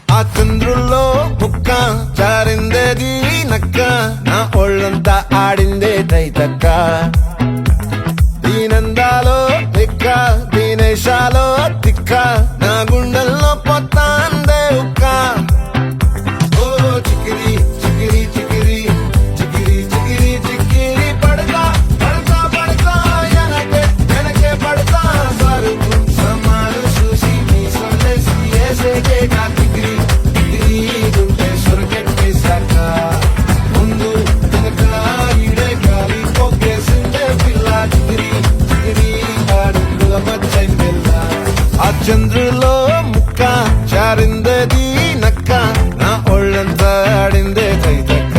ఆ చంద్రుల్లో ముక్క చారిందేది నక్క నా ఒళ్ళంతా ఆడిందే తైతక్క దీనందాలో లెక్క దీనేశాలో తిక్క నా గుండెల్లో పొత్తాందే ఉక్క ఓ చికిరి చికిరి చికిరి చికిరి చికిరి చికిరి పడతా పడతా పడతా వెనకే పడతా సరుకు సమాలు చూసి మీ సొల్లేసి ఏసేకే కా చికిరి చికిరి గుంటే సొరకెట్టేశాక ముందు వెనక ఈడే గాలి పొగ్గేసిందే పిల్ల చికిరి చికిరి ఆడుకుల మచ్చై పిల్ల ఆ చంద్రులో ముక్క చారిందేది నక్క నా ఒళ్ళంతా ఆడిందే తైతక్క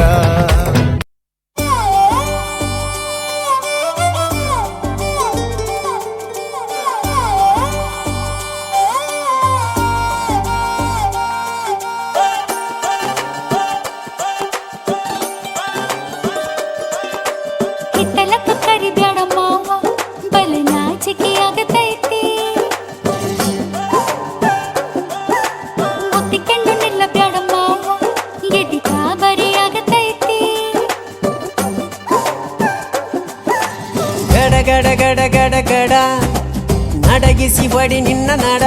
ಹಿತ್ತಲಕ್ಕ ಕರಿಬ್ಯಾಡ ಮಾವ ಬಲ ನಾಚಿಕೆ ಆಗತೈತಿ ಮುತ್ತಿಕೊಂಡು ನಿಲ್ಲಬ್ಯಾಡ ಮಾವ ಗೆಡಿ ಕಾಬರಿ ಆಗತೈತಿ ಗಡ ಗಡ ಗಡ ಗಡ ಗಡ ನಡಗಿಸಿ ಬಡಿ ನಿನ್ನ ನಡ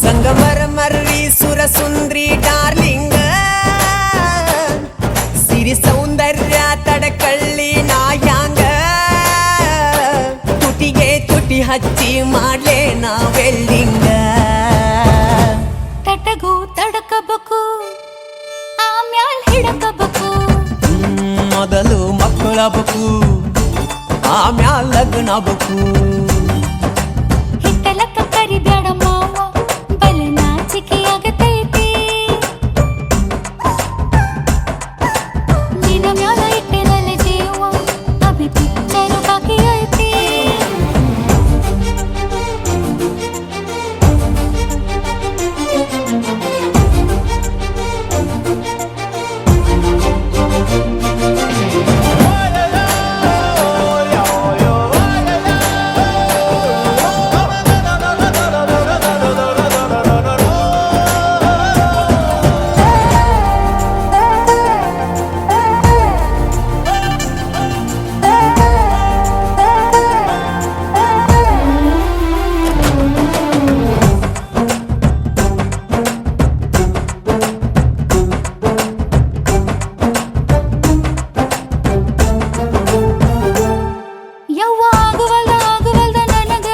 ಸಂಗಮರ ಮರ್ರಿ ಸುರ ಸುಂದ್ರಿ ಡಾರ್ಲಿಂಗ ಸಿರಿ ಸೌಂದರ್ಯ ತಡಕಳ್ಳಿ ನಾಯಾಂಗ ತುಟಿಗೆ ತುಟಿ ಹಚ್ಚಿ ಮಾಡ್ಲೇ ನಾ ವೆಲ್ಡಿಂಗ ತಟಗೂ ತಡಕಬೇಕು ಆಮ್ಯಾಲ್ ಹಿಡಕಬೇಕು ಮೊದಲು ಮಕ್ಕಳಬೇಕು ಆಮ್ಯಾಲ ಲಗ್ನಬೇಕು ಹಿತ್ತಲಕ್ಕ ಕರಿಬ್ಯಾಡ ಮಾವ ಬಲ ನಾಚಿಕೆ ಆಗತೈತಿ ನಿನ್ನ ಮ್ಯಾಲ ಇಟ್ಟೆನಲ್ಲ ಜೀವ ಅಭಿ ಪಿಕ್ಚರು ಬಾಕಿ ಐತಿ ಯವ್ವ ಆಗುವಲ್ದ ನನಗ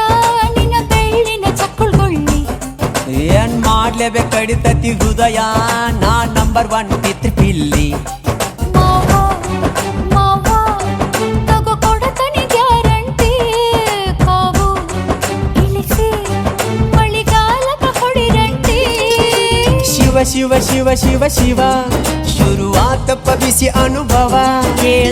ನಿನ್ನ ಬೆಳ್ಳಿನ ಚಕ್ಕುಳ್ಗೊಳ್ಳಿ ಏನ್ ಮಾಡ್ಲೇಬೇಕು ಕಡಿತತಿ ಹೃದಯ ನಾ ನಂಬರ್ 1 ಪಿತ್ರಿ ಪಿಲ್ಲಿ ಮಾವ ಮಾವ ತಗೋ ಕೊಡತನಿ ಗ್ಯಾರಂಟಿ ಕಾವು ಇಳಿಸಿ ಮಳಿಗಾಲಕ ಹೊಡಿರಂಟಿ ಶಿವ ಶಿವ ಶಿವ ಶಿವ ಶಿವ ಶುರುವಾತಪ್ಪ ಬಿಸಿ ಅನುಭವ ಕೇಳ